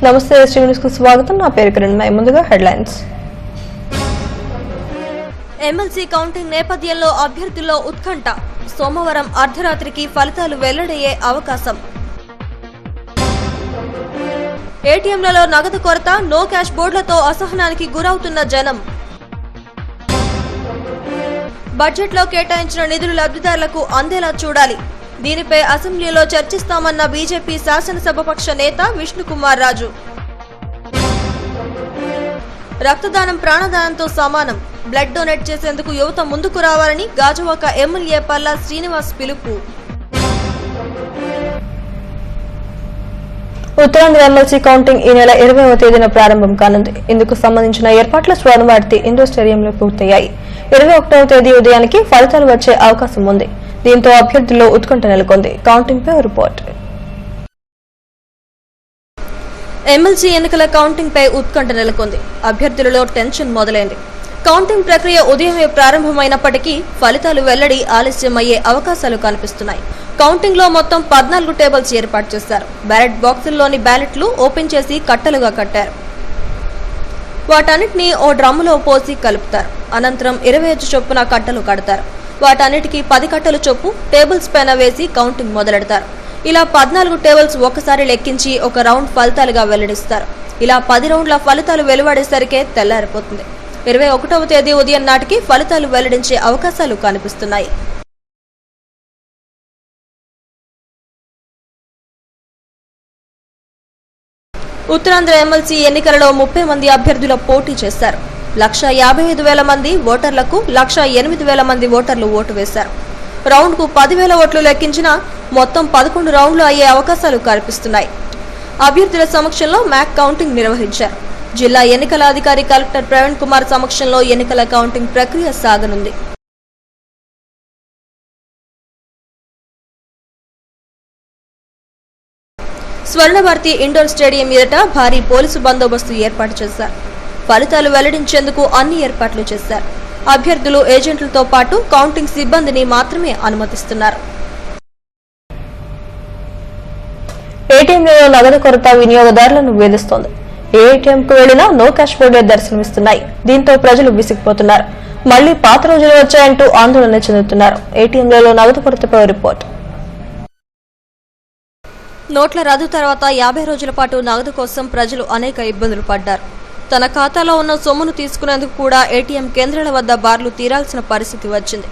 నమస్తే ST news కు స్వాగతం. నా పేరు కిరణ్. ముందుగా హెడ్లైన్స్. ఎమ్మెల్సీ కౌంటింగ్ నేపథ్యంలో అభ్యర్థుల్లో ఉత్కంఠ. సోమవారం అర్ధరాత్రికి ఫలితాలు వెల్లడయ్యే అవకాశం. ఏటీఎంలలో నగదు కొరత, నో క్యాష్ బోర్డులతో అసహనానికి గురవుతున్న జనం. బడ్జెట్లో కేటాయించిన నిధులు లబ్ధిదారులకు అందేలా చూడాలి. దీనిపై అసెంబ్లీలో చర్చిస్తామన్న బీజేపీ శాసనసభాపక్ష నేత విష్ణుకుమార్ రాజు. రక్తదానం ప్రాణదానంతో సమానం. బ్లడ్ డొనేట్ చేసేందుకు యువత ముందుకు రావాలని గాజువాక ఎమ్మెల్యే పల్లా శ్రీనివాస్ పిలుపు. ఉత్తరాంధ్ర ఎమ్మెల్సీ కౌంటింగ్ ఈ నెల 20వ తేదీన ప్రారంభం కానుంది. ఇందుకు సంబంధించిన ఏర్పాట్లు స్వర్ణభారతి ఇండోర్ స్టేడియంలో పూర్తయ్యాయి. 21వ తేదీ ఉదయానికి ఫలితాలు వచ్చే అవకాశం ఉంది. దీంతో అభ్యర్థుల్లో ఉత్కంఠ నెలకొంది. కౌంటింగ్ పై రిపోర్ట్. ఎమ్మెల్సీ ఎన్నికల కౌంటింగ్ పై ఉత్కంఠ నెలకొంది. అభ్యర్థులలో టెన్షన్ మొదలైంది. కౌంటింగ్ ప్రక్రియ ఉదయమే ప్రారంభమైనప్పటికీ ఫలితాలు వెల్లడి ఆలస్యమయ్యే అవకాశాలు కనిపిస్తున్నాయి. కౌంటింగ్ లో మొత్తం 14 టేబుల్స్ ఏర్పాటు చేశారు. బ్యాలెట్ బాక్సుల్లోని బ్యాలెట్లు ఓపెన్ చేసి కట్టలుగా కట్టారు. వాటన్నిటినీ ఓ డ్రమ్ములో పోసి కలుపుతారు. అనంతరం 25 చొప్పున కట్టలు కడతారు. వాటన్నిటికీ 10 కట్టలు చొప్పు టేబుల్స్ పైన వేసి కౌంటింగ్ మొదలెడతారు. ఇలా 14 టేబుల్స్ ఒకసారి లెక్కించి ఒక రౌండ్ ఫలితాలుగా వెల్లడిస్తారు. ఇలా 10 రౌండ్ల ఫలితాలు వెలువడేసరికే తెల్లారిపోతుంది. 21వ తేదీ ఉదయం నాటికి ఫలితాలు వెల్లడించే అవకాశాలు కనిపిస్తున్నాయి. ఉత్తరాంధ్ర ఎమ్మెల్సీ ఎన్నికలలో 30 మంది అభ్యర్థుల పోటీ చేశారు. 1,55,000 మంది ఓటర్లకు 1,08,000 మంది ఓటర్లు ఓటు వేశారు. రౌండ్ కు 10,000 ఓట్లు లెక్కించినా మొత్తం 11 రౌండ్లు అయ్యే అవకాశాలు కనిపిస్తున్నాయి. అభ్యర్థుల సమక్షంలో మ్యాక్ కౌంటింగ్ నిర్వహించారు. జిల్లా ఎన్నికల అధికారి కలెక్టర్ ప్రవీణ్ కుమార్ సమక్షంలో ఎన్నికల కౌంటింగ్ ప్రక్రియ సాగనుంది. స్వర్ణభారతి ఇండోర్ స్టేడియం ఎదుట భారీ పోలీసు బందోబస్తు ఏర్పాటు చేశారు. ఫలితాలు వెల్లడించేందుకు అన్ని ఏర్పాట్లు చేశారు. అభ్యర్థులు, ఏజెంట్లతో పాటు కౌంటింగ్ సిబ్బందిని మాత్రమే అనుమతిస్తున్నారు. ఏటీఎంలలో నగదు కొరత వినియోగదారులను వేధిస్తోంది. ఏటీఎంకు వెళ్లినా నో క్యాష్ బోర్డులే దర్శనమిస్తున్నాయి. దీంతో ప్రజలు విసిగిపోతున్నారు. మళ్లీ పాత రోజులు వచ్చాయంటూ ఆందోళన చెందుతున్నారు. ఏటీఎంలలో నగదు కొరతపై రిపోర్ట్. నోట్ల రద్దు తర్వాత 50 రోజుల పాటు నగదు కోసం ప్రజలు అనేక ఇబ్బందులు పడ్డారు. తన ఖాతాలో ఉన్న సొమ్మును తీసుకునేందుకు కూడా ఏటీఎం కేంద్రాల వద్ద బార్లు తీరాల్సిన పరిస్థితి వచ్చింది.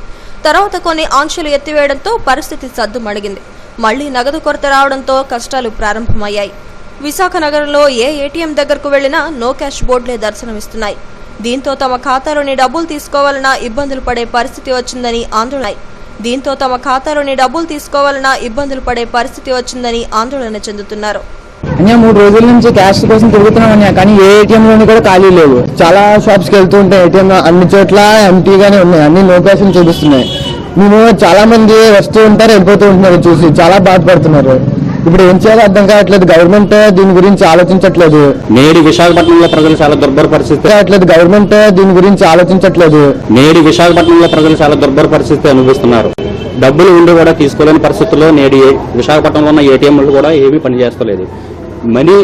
తర్వాత కొన్ని ఆంక్షలు ఎత్తివేయడంతో పరిస్థితి సద్దుమణిగింది. మళ్లీ నగదు కొరత రావడంతో కష్టాలు ప్రారంభమయ్యాయి. విశాఖ నగరంలో ఏ ఏటీఎం దగ్గరకు వెళ్లినా నో క్యాష్ బోర్డులే దర్శనమిస్తున్నాయి. దీంతో తమ ఖాతాలోని డబ్బులు తీసుకోవాలన్నా ఇబ్బందులు పడే పరిస్థితి వచ్చిందని ఆందోళన చెందుతున్నారు. 3 రోజుల నుంచి క్యాష్ కోసం తిరుగుతున్నాం కానీ ఏ ఏటీఎం లోని కూడా ఖాళీ లేవు. చాలా షాప్స్ కి వెళ్తూ ఉంటే ఏటీఎం అన్ని చోట్ల ఎంటీగానే ఉన్నాయి. అన్ని నో క్యాష్ చూపిస్తున్నాయి. మేము చాలా మంది వస్తూ ఉంటారు, వెళ్ళిపోతూ ఉంటున్నారు. చూసి చాలా బాధపడుతున్నారు. ఇప్పుడు ఏం చేయాలో అర్థం కావట్లేదు. గవర్నమెంట్ దీని గురించి ఆలోచించట్లేదు. నేడు విశాఖపట్నంలో ప్రజలు చాలా దుర్భర పరిస్థితి అనుభవిస్తున్నారు. డబ్బులు ఉండి కూడా తీసుకోలేని పరిస్థితుల్లో నేడు విశాఖపట్నంలో ఉన్న ఏటీఎంలు కూడా ఏమీ పనిచేస్తలేదు. మనీ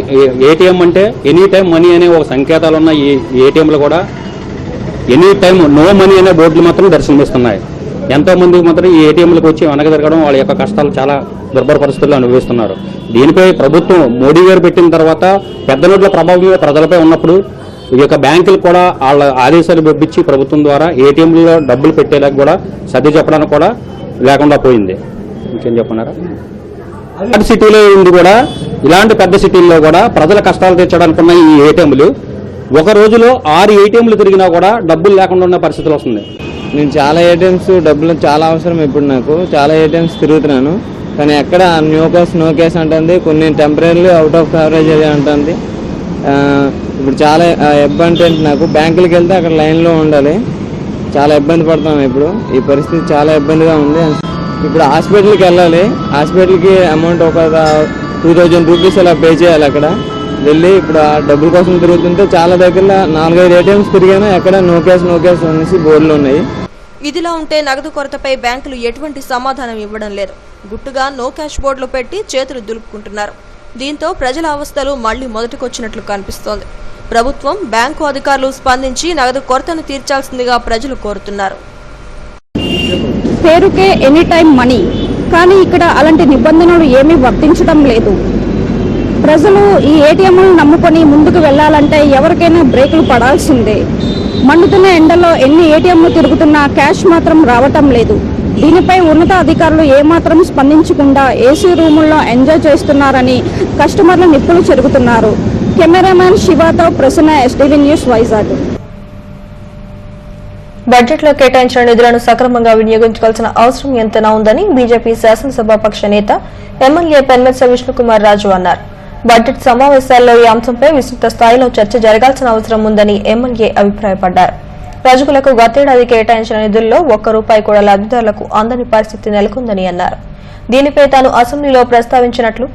ఏటీఎం అంటే ఎనీ టైం మనీ అనే ఒక సంకేతాలు ఉన్న ఈ ఏటీఎంలు కూడా ఎనీ టైం నో మనీ అనే బోర్డులు మాత్రం దర్శనమిస్తున్నాయి. ఎంతో మందికి మాత్రం ఈ ఏటీఎంలకు వచ్చి వెనక జరగడం వాళ్ళ యొక్క కష్టాలు చాలా దుర్భర పరిస్థితుల్లో అనుభవిస్తున్నారు. దీనిపై ప్రభుత్వం మోడీ గారు పెట్టిన తర్వాత పెద్ద నోట్ల ప్రభావం ప్రజలపై ఉన్నప్పుడు ఈ యొక్క బ్యాంకులు కూడా వాళ్ళ ఆదేశాలు పంపించి ప్రభుత్వం ద్వారా ఏటీఎంలలో డబ్బులు పెట్టేలా కూడా సర్ది చెప్పడానికి కూడా లేకుండా పోయింది. ఇంకేం చెప్పన్నారా? సిటీలో ఉంది కూడా ఇలాంటి పెద్ద సిటీల్లో కూడా ప్రజల కష్టాలు తీర్చడానికి ఉన్న ఈ ఏటీఎంలు ఒక రోజులో 6 ఏటీఎంలు తిరిగినా కూడా డబ్బులు లేకుండా ఉన్న పరిస్థితులు వస్తుంది. నేను చాలా ఏటీఎంస్ డబ్బులు చాలా అవసరం. ఇప్పుడు నాకు చాలా ఏటీఎంస్ తిరుగుతున్నాను కానీ ఎక్కడ నో క్యాష్ అంటుంది. కొన్ని టెంపరీ అవుట్ ఆఫ్ కవరేజ్ అంటుంది. ఇప్పుడు చాలా ఇబ్బంది ఏంటి నాకు. బ్యాంకులకు వెళ్తే అక్కడ లైన్లో ఉండాలి. చాలా ఇబ్బంది పడుతున్నాను. ఇప్పుడు ఈ పరిస్థితి చాలా ఇబ్బందిగా ఉంది. ఇప్పుడు హాస్పిటల్కి వెళ్ళాలి. హాస్పిటల్కి అమౌంట్ ఒక 2000 రూపీస్ అలా పే చేయాలి. అక్కడ వెళ్ళి ఇప్పుడు ఆ డబ్బుల కోసం తిరుగుతుంటే చాలా దగ్గర 4-5 ఏటీఎంస్ తిరిగాను. ఎక్కడ నో క్యాష్ అనేసి బోర్డులు ఉన్నాయి. ఇదిలా ఉంటే నగదు కొరతపై బ్యాంకులు ఎటువంటి సమాధానం ఇవ్వడం లేదు. గుట్టుగా నో క్యాష్ బోర్డులు పెట్టి చేతులు దులుపుకుంటున్నారు. దీంతో ప్రజల అవస్థలు మళ్లీ మొదటికొచ్చినట్లు కనిపిస్తోంది. ప్రభుత్వం, బ్యాంకు అధికారులు స్పందించి నగదు కొరతను తీర్చాల్సిందిగా ప్రజలు కోరుతున్నారు. పేరుకే ఎనీ టైం మనీ, కానీ ఇక్కడ అలాంటి నిబంధనలు ఏమీ వర్తించడం లేదు. ప్రజలు ఈ ఏటీఎంలను నమ్ముకొని ముందుకు వెళ్లాలంటే ఎవరికైనా బ్రేకులు పడాల్సిందే. మండుతున్న ఎండలో ఎన్ని ఏటీఎంలు తిరుగుతున్నా క్యాష్ మాత్రం రావటం లేదు. దీనిపై ఉన్నత అధికారులు ఏమాత్రం స్పందించకుండా ఏసీ రూముల్లో ఎంజాయ్ చేస్తున్నారని కస్టమర్లు నిప్పులు చెరుగుతున్నారు. కెమెరామ్యాన్ శివాతో ప్రసన్న, ఎస్టీవీ న్యూస్, వైజాగ్. బడ్జెట్లో కేటాయించిన నిధులను సక్రమంగా వినియోగించాల్సిన అవసరం ఎంతైనా ఉందని బీజేపీ శాసనసభాపక్ష నేత ఎమ్మెల్యే పెన్మెత్స విష్ణుకుమార్ రాజు అన్నారు. బడ్జెట్ సమావేశాల్లో ఈ అంశంపై విస్తృత స్థాయిలో చర్చ జరగాల్సిన అవసరం ఉందని ఎమ్మెల్యే అభిప్రాయపడ్డారు. ప్రజలకు గతేడాది కేటాయించిన నిధుల్లో ₹1 కూడా లబ్దిదారులకు అందని పరిస్థితి నెలకొందని అన్నారు. దీనిపై తాను అసెంబ్లీలో ప్రస్తావించినట్లు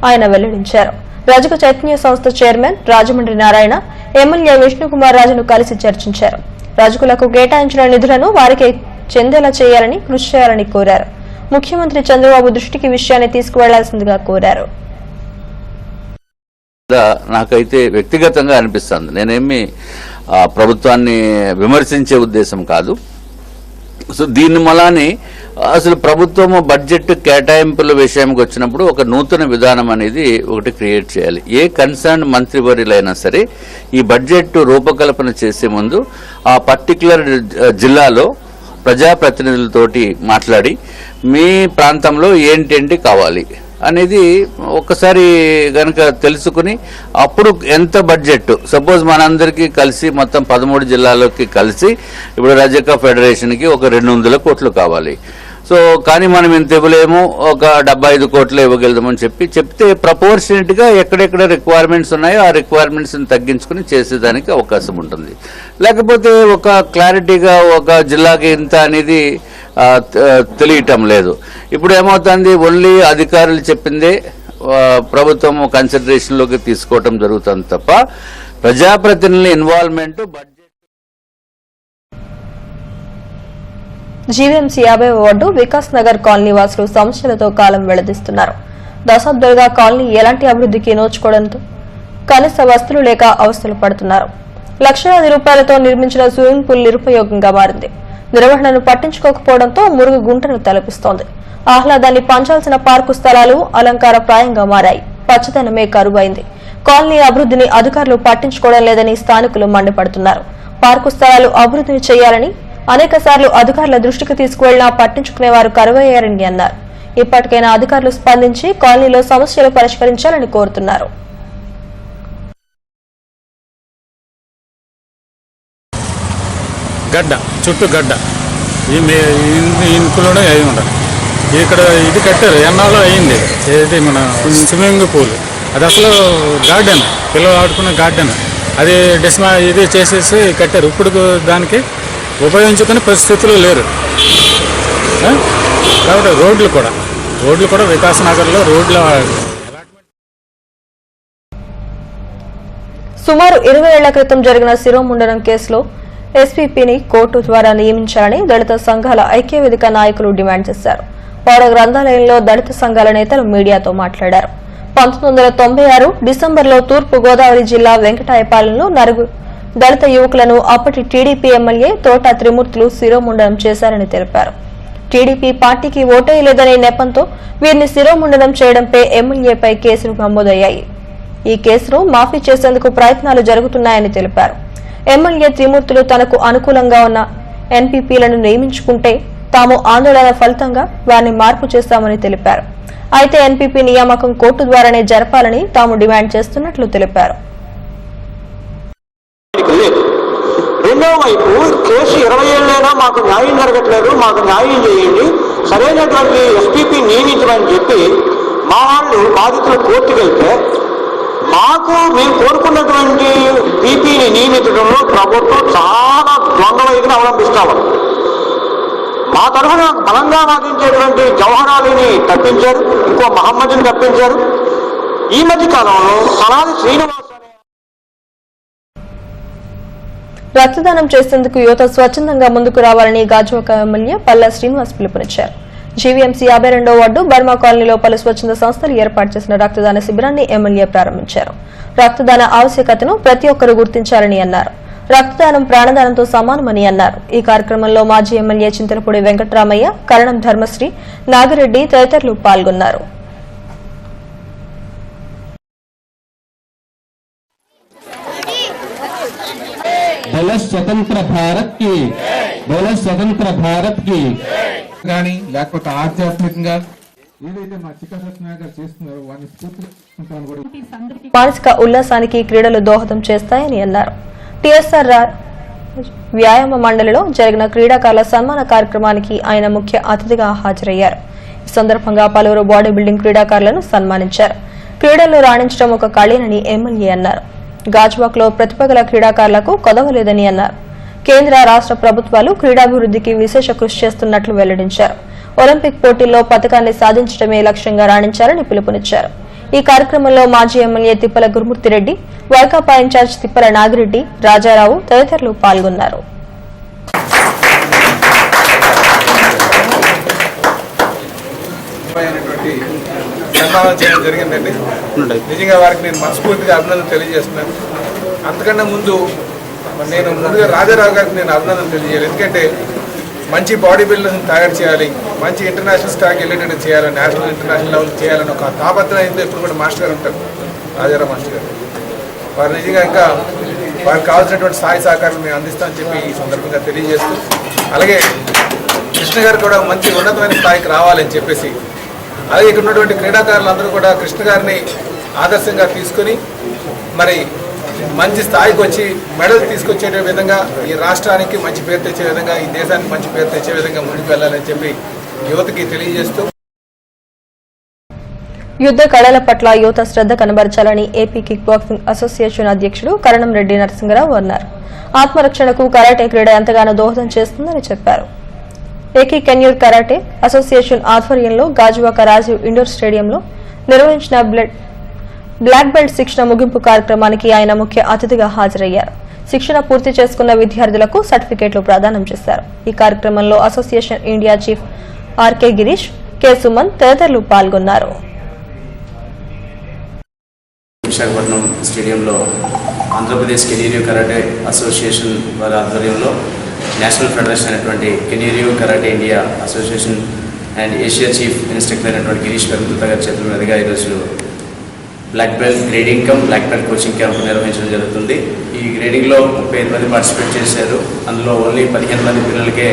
ఆయన వెల్లడించారు. రజక చైతన్య సంస్థ చైర్మన్ రాజమండ్రి నారాయణ ఎమ్మెల్యే విష్ణుకుమార్ రాజును కలిసి చర్చించారు. రజకులకు కేటాయించిన నిధులను వారికి చెందేలా చేయాలని కృషి చేయాలని కోరారు. ముఖ్యమంత్రి చంద్రబాబు దృష్టికి విషయాన్ని తీసుకువెళ్లాల్సిందిగా కోరారు. నాకైతే వ్యక్తిగతంగా అనిపిస్తుంది, నేనేమి ప్రభుత్వాన్ని విమర్శించే ఉద్దేశం కాదు. సో దీని మలాని అసలు ప్రభుత్వము బడ్జెట్ కేటాయింపుల విషయంకి వచ్చినప్పుడు ఒక నూతన విధానం అనేది ఒకటి క్రియేట్ చేయాలి. ఏ కన్సర్న్ మంత్రివర్యులైనా సరే ఈ బడ్జెట్ రూపకల్పన చేసే ముందు ఆ పర్టికులర్ జిల్లాలో ప్రజాప్రతినిధులతోటి మాట్లాడి మీ ప్రాంతంలో ఏంటేంటి కావాలి అనేది ఒక్కసారి గనక తెలుసుకుని అప్పుడు ఎంత బడ్జెట్, సపోజ్ మనందరికీ కలిసి మొత్తం 13 జిల్లాలకి కలిసి ఇప్పుడు రజక ఫెడరేషన్కి ఒక 200 కోట్లు కావాలి. సో కానీ మనం ఇంత ఇవ్వలేము, ఒక 75 కోట్లు ఇవ్వగలదామని చెప్తే ప్రపోర్షనేట్ గా ఎక్కడెక్కడ రిక్వైర్మెంట్స్ ఉన్నాయో ఆ రిక్వైర్మెంట్స్ తగ్గించుకుని చేసేదానికి అవకాశం ఉంటుంది. లేకపోతే ఒక క్లారిటీగా ఒక జిల్లాకి ఇంత అనేది తెలియటం లేదు. ఇప్పుడు ఏమవుతుంది, ఓన్లీ అధికారులు చెప్పిందే ప్రభుత్వం కన్సిడరేషన్ లోకి తీసుకోవటం జరుగుతుంది తప్ప ప్రజాప్రతినిధుల ఇన్వాల్వ్మెంట్ బడ్జెట్. జీవీఎంసీ 50వ వార్డు వికాస్ నగర్ కాలనీ వాసులు సమస్యలతో కాలం వెళ్లదీస్తున్నారు. దశాబ్దాలుగా కాలనీ ఎలాంటి అభివృద్ధికి నోచుకోవడంతో కనీస వస్తువులు లేక అవస్థలు పడుతున్నారు. లక్షలాది రూపాయలతో నిర్మించిన స్విమ్మింగ్ పూల్ నిరుపయోగంగా మారింది. నిర్వహణను పట్టించుకోకపోవడంతో మురుగు గుంటను తలపిస్తోంది. ఆహ్లాదాన్ని పంచాల్సిన పార్కు స్థలాలు అలంకారప్రాయంగా మారాయి. పచ్చదనమే కరువైంది. కాలనీ అభివృద్ధిని అధికారులు పట్టించుకోవడం లేదని స్థానికులు మండిపడుతున్నారు. పార్కు స్థలాలు అభివృద్ధిని చేయాలని అనేక సార్లు అధికారుల దృష్టికి తీసుకువెళ్లినా పట్టించుకునేవారు కరువయ్యారని అన్నారు. ఇప్పటికైనా అధికారులు స్పందించి కాలనీలో సమస్యలు పరిష్కరించాలని కోరుతున్నారు. గడ్డ చుట్టూ గడ్డ ఇంకులోనే అయి ఉండాలి. ఇక్కడ ఇది కట్టారు, ఎన్నాళ్ళు అయింది. ఏది మన స్విమ్మింగ్ పూల్, అది అసలు గార్డెన్, పిల్లలు ఆడుకున్న గార్డెన్, అది ఇది చేసేసి కట్టారు. ఇప్పుడు దానికి ఉపయోగించుకునే పరిస్థితులు లేరు. కాబట్టి రోడ్లు కూడా వికాస్ నగర్లో రోడ్ల సుమారు 20 ఏళ్ల క్రితం జరిగిన శిరోముండనం కేసులో ఎస్పీపీని కోర్టు ద్వారా నియమించాలని దళిత సంఘాల ఐక్యవేదిక నాయకులు డిమాండ్ చేశారు. పౌర గ్రంథాలయంలో దళిత సంఘాల నేతలు మీడియాతో మాట్లాడారు. 1996 డిసెంబర్లో తూర్పు గోదావరి జిల్లా వెంకటాయపాలెంలో నలుగురు దళిత యువకులను అప్పటి టీడీపీ ఎమ్మెల్యే తోట త్రిమూర్తులు శిరోముండనం చేశారని తెలిపారు. టీడీపీ పార్టీకి ఓటేయలేదనే నెపంతో వీరిని శిరోముండనం చేయడంపై ఎమ్మెల్యేపై కేసులు నమోదయ్యాయి. ఈ కేసును మాఫీ చేసేందుకు ప్రయత్నాలు జరుగుతున్నాయని తెలిపారు. ఎమ్మెల్యే త్రిమూర్తులు తనకు అనుకూలంగా ఉన్న ఎన్పీపీలను నియమించుకుంటే తాము ఆందోళన ఫలితంగా వారిని మార్పు చేస్తామని తెలిపారు. అయితే ఎన్పీపీ నియామకం కోర్టు ద్వారానే జరపాలని తాము డిమాండ్ చేస్తున్నట్లు తెలిపారు. రెండో వైపు కేసు 20 ఏళ్ళైనా మాకు న్యాయం జరగట్లేదు, మాకు న్యాయం చేయండి, సరైనటువంటి ఎస్పీపీ నియమించమని చెప్పి మా వాళ్ళు బాధితులు కోర్టుకు వెళ్తే మేము కోరుకున్నటువంటి పీపీని నియమించడంలో ప్రభుత్వం చాలా ద్వంద్వ వైఖరిని అవలంబిస్తాము. మా తరఫున బలంగా వాదించేటువంటి జవహరాలీని తప్పించారు, ఇంకో మహమ్మద్ని తప్పించారు. ఈ మధ్య కాలంలో సనాది శ్రీనివాస్ రక్తదానం చేసేందుకు యువత స్వచ్ఛందంగా ముందుకు రావాలని గాజువాక ఎమ్మెల్యే పల్లా శ్రీనివాస్ పిలుపునిచ్చారు. జీవీఎంసీ 52వ వార్డు బర్మా కాలనీలో పలు స్వచ్ఛంద సంస్థలు ఏర్పాటు చేసిన రక్తదాన శిబిరాన్ని ఎమ్మెల్యే ప్రారంభించారు. రక్తదాన ఆవశ్యకతను ప్రతి ఒక్కరూ గుర్తించాలని అన్నారు. రక్తదానం ప్రాణదానంతో సమానమని అన్నారు. ఈ కార్యక్రమంలో మాజీ ఎమ్మెల్యే చింతలపూడి వెంకటరామయ్య, కరణం ధర్మశ్రీ, నాగిరెడ్డి తదితరులు పాల్గొన్నారు. స్వతంత్ర భారత్ కి కానీ లేకపోతే ఆధ్యాత్మికంగా ఏదైతే మా చిక్క సత్యనారాయణ గారు చేస్తున్నారో వారిని స్ఫూర్తించుకుంటాను కూడా. మానసిక ఉల్లాసానికి క్రీడలు దోహదం చేస్తాయని అన్నారు. టీఎస్ఆర్ వ్యాయామ మండలిలో జరిగిన క్రీడాకారుల సన్మాన కార్యక్రమానికి ఆయన ముఖ్య అతిథిగా హాజరయ్యారు. ఈ సందర్భంగా పలువురు బాడీ బిల్డింగ్ క్రీడాకారులను సన్మానించారు. క్రీడల్లో రాణించడం ఒక కళేనని ఎమ్మెల్యే అన్నారు. గాజువాక్ లో ప్రతిభ గల క్రీడాకారులకు కొదవలేదని అన్నారు. కేంద్ర రాష్ట్ర ప్రభుత్వాలు క్రీడాభివృద్ధికి విశేష కృషి చేస్తున్నట్లు వెల్లడించారు. ఒలింపిక్ పోటీల్లో పథకాన్ని సాధించడమే లక్ష్యంగా రాణించాలని పిలుపునిచ్చారు. ఈ కార్యక్రమంలో మాజీ ఎమ్మెల్యే తిప్పల గురుమూర్తిరెడ్డి, వైకాపా ఇన్ఛార్జ్ తిప్పల నాగిరెడ్డి, రాజారావు తదితరులు పాల్గొన్నారు. జరిగిందండి. నిజంగా వారికి నేను మనస్ఫూర్తిగా అభినందన తెలియజేస్తున్నాను. అంతకన్నా ముందు ముందుగా రాజారావు గారికి నేను అభినందన తెలియజేయాలి. ఎందుకంటే మంచి బాడీ బిల్డర్ని తయారు చేయాలి, మంచి ఇంటర్నేషనల్ స్థాయికి వెళ్ళేటట్టు చేయాలి, నేషనల్ ఇంటర్నేషనల్ లెవెల్ చేయాలని ఒక తాపత్రయంతో ఇప్పుడు కూడా మాస్టర్ గారు ఉంటారు, రాజారావు మాస్టర్ గారు. వారు నిజంగా ఇంకా వారికి కావాల్సినటువంటి సహాయ సహకారాలు మేము అందిస్తామని చెప్పి ఈ సందర్భంగా తెలియజేస్తూ, అలాగే కృష్ణ గారు కూడా మంచి ఉన్నతమైన స్థాయికి రావాలని చెప్పేసి, అలాగే ఇక్కడ ఉన్నటువంటి క్రీడాకారులందరూ కూడా కృష్ణ గారిని ఆదర్శంగా తీసుకుని మరి మంచి స్థాయికి వచ్చి మెడల్ తీసుకొచ్చే విధంగా ఈ రాష్ట్రానికి మంచి పేరు తెచ్చే విధంగా, ఈ దేశానికి మంచి పేరు తెచ్చే విధంగా ముందుకు వెళ్ళాలని చెప్పి యువతకి తెలియజేస్తూ, యుద్ధ కళల పట్ల యువత శ్రద్ధ కనబరచాలని ఏపీ కిక్ బాక్సింగ్ అసోసియేషన్ అధ్యక్షుడు కరణం రెడ్డి నరసింగరావు అన్నారు. ఆత్మరక్షణకు కరాటే క్రీడ ఎంతగానో దోహదం చేస్తుందని చెప్పారు. ఏకీ కెన్యూర్ కరాటే అసోసియేషన్ ఆధ్వర్యంలో గాజువాక రాజీవ్ ఇండోర్ స్టేడియంలో నిర్వహించిన బ్లాక్ బెల్ట్ శిక్షణ ముగింపు కార్యక్రమానికి ఆయన ముఖ్య అతిథిగా హాజరయ్యారు. శిక్షణ పూర్తి చేసుకున్న విద్యార్థులకు సర్టిఫికేట్లు ప్రదానం చేశారు. ఈ కార్యక్రమంలో association India chief RK Girish, K Suman తదితరులు పాల్గొన్నారు. విశాఖపట్నం స్టేడియంలో ఆంధ్రప్రదేశ్ కెనీరియో కరాటే అసోసియేషన్ వారి ఆధ్వర్యంలో నేషనల్ ఫెడరేషన్ అయినటువంటి కెనీరియో karate India association and Asia chief instructor అయినటువంటి గిరీష్ కరుతుత గారి చేతుల మీదుగా ఈరోజు black belt grading cum black belt coaching camp నిర్వహించడం జరుగుతుంది. ఈ గ్రేడింగ్లో 35 మంది పార్టిసిపేట్ చేశారు. అందులో ఓన్లీ 15 మంది పిల్లలకే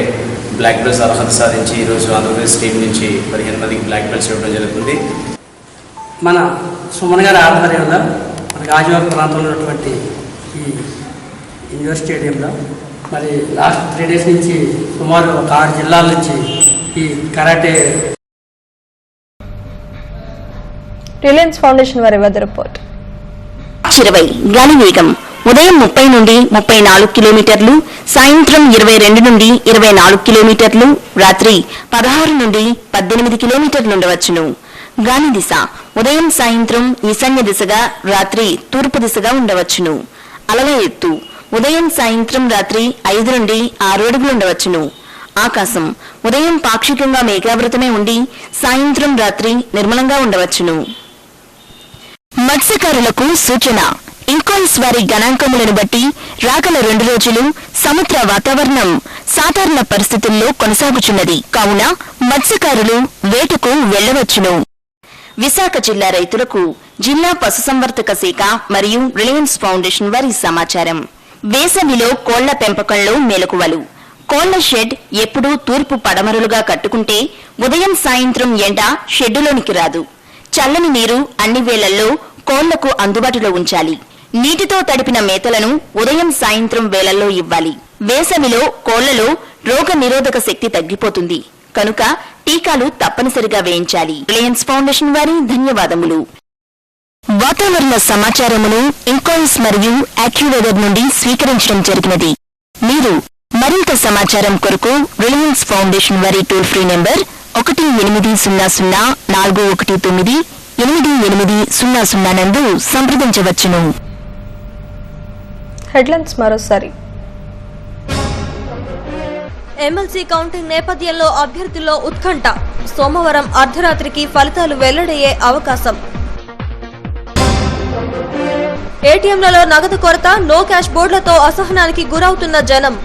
బ్లాక్ బెల్ట్స్ అర్హత సాధించి ఈరోజు ఆంధ్రప్రదేశ్ టీం నుంచి 15 మందికి బ్లాక్ బెల్ట్స్ ఇవ్వడం జరుగుతుంది. మన సుమన్ గారి ఆధ్వర్యంలో మన గాజువాక ప్రాంతంలో ఉన్నటువంటి ఈ ఇండోర్ స్టేడియంలో మరి లాస్ట్ 3 days నుంచి సుమారు ఒక 6 జిల్లాల నుంచి ఈ కరాటే. రిలయన్స్ ఫౌండేషన్ వారి వెదర్ రిపోర్ట్. 20 గాలి వేగం ఉదయం 30 నుండి 34 కిలోమీటర్లు, సాయంత్రం 22 నుండి 24 కిలోమీటర్లు, రాత్రి 16 నుండి 18 కిలోమీటర్లు ఉండవచ్చును. గాలి దిశ ఉదయం సాయంత్రం ఈశాన్య దిశగా, రాత్రి తూర్పు దిశగా ఉండవచ్చును. అలల ఎత్తు ఉదయం సాయంత్రం రాత్రి 5 నుండి 6 అడుగులు ఉండవచ్చును. ఆకాశం ఉదయం పాక్షికంగా మేఘావృతమే ఉండి సాయంత్రం రాత్రి నిర్మలంగా ఉండవచ్చును. మత్స్యకారులకు సూచన. ఇంకాయిస్ వారి గణాంకములను బట్టి రాగల 2 రోజులు సముద్ర వాతావరణం సాధారణ పరిస్థితుల్లో కొనసాగుచున్నది కావున మత్స్యకారులు వేటకు వెళ్లవచ్చును. విశాఖ జిల్లా రైతులకు జిల్లా పశుసంవర్ధక శాఖ మరియు రిలయన్స్ ఫౌండేషన్ వారి సమాచారం. వేసవిలో కోళ్ల పెంపకంలో మెలకువలు. కోళ్ల షెడ్ ఎప్పుడూ తూర్పు పడమరలుగా కట్టుకుంటే ఉదయం సాయంత్రం ఎండ షెడ్డులోనికి రాదు. చల్లని నీరు అన్ని వేళల్లో కోళ్లకు అందుబాటులో ఉంచాలి. నీటితో తడిపిన మేతలను ఉదయం సాయంత్రం వేళల్లో ఇవ్వాలి. వేసవిలో కోళ్లలో రోగ నిరోధక శక్తి తగ్గిపోతుంది కనుక టీకాలు తప్పనిసరిగా వేయించాలి. రిలయన్స్ ఫౌండేషన్ వారి ధన్యవాదములు. వాతావరణ సమాచారమును ఇంకాయిస్ మరియు యాక్యువేదర్ నుండి స్వీకరించడం జరిగినది. మీరు మరింత సమాచారం కొరకు రిలయన్స్ ఫౌండేషన్ వారి టోల్ ఫ్రీ నెంబర్ 1800-419-8800 నందు సంప్రదించవచ్చును. హెడ్లైన్స్ మరోసారి. ఎమ్మెల్సీ కౌంటింగ్ నేపథ్యంలో అభ్యర్థుల్లో ఉత్కంఠ. సోమవారం అర్ధరాత్రికి ఫలితాలు వెల్లడయ్యే అవకాశం. ఏటీఎంలలో నగదు కొరత, నో క్యాష్ బోర్డులతో అసహనానికి గురవుతున్న జనం.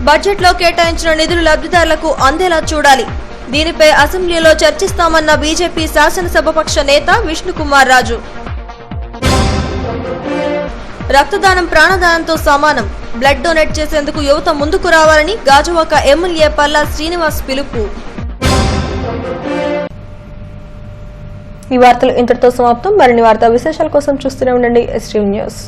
బడ్జెట్లో కేటాయించిన నిధులు లబ్ధిదారులకు అందేలా చూడాలి. దీనిపై అసెంబ్లీలో చర్చిస్తామన్న బీజేపీ శాసనసభాపక్ష నేత విష్ణుకుమార్ రాజు. రక్తదానం ప్రాణదానంతో సమానం. బ్లడ్ డొనేట్ చేసేందుకు యువత ముందుకు రావాలని గాజువాక ఎమ్మెల్యే పల్లా శ్రీనివాస్ పిలుపు. ఈ వార్తలు ఇంతటితో సమాప్తం. మరిన్ని వార్తా విశేషాల కోసం చూస్తూనే ఉండండి ఎస్ట్రీమ్ న్యూస్.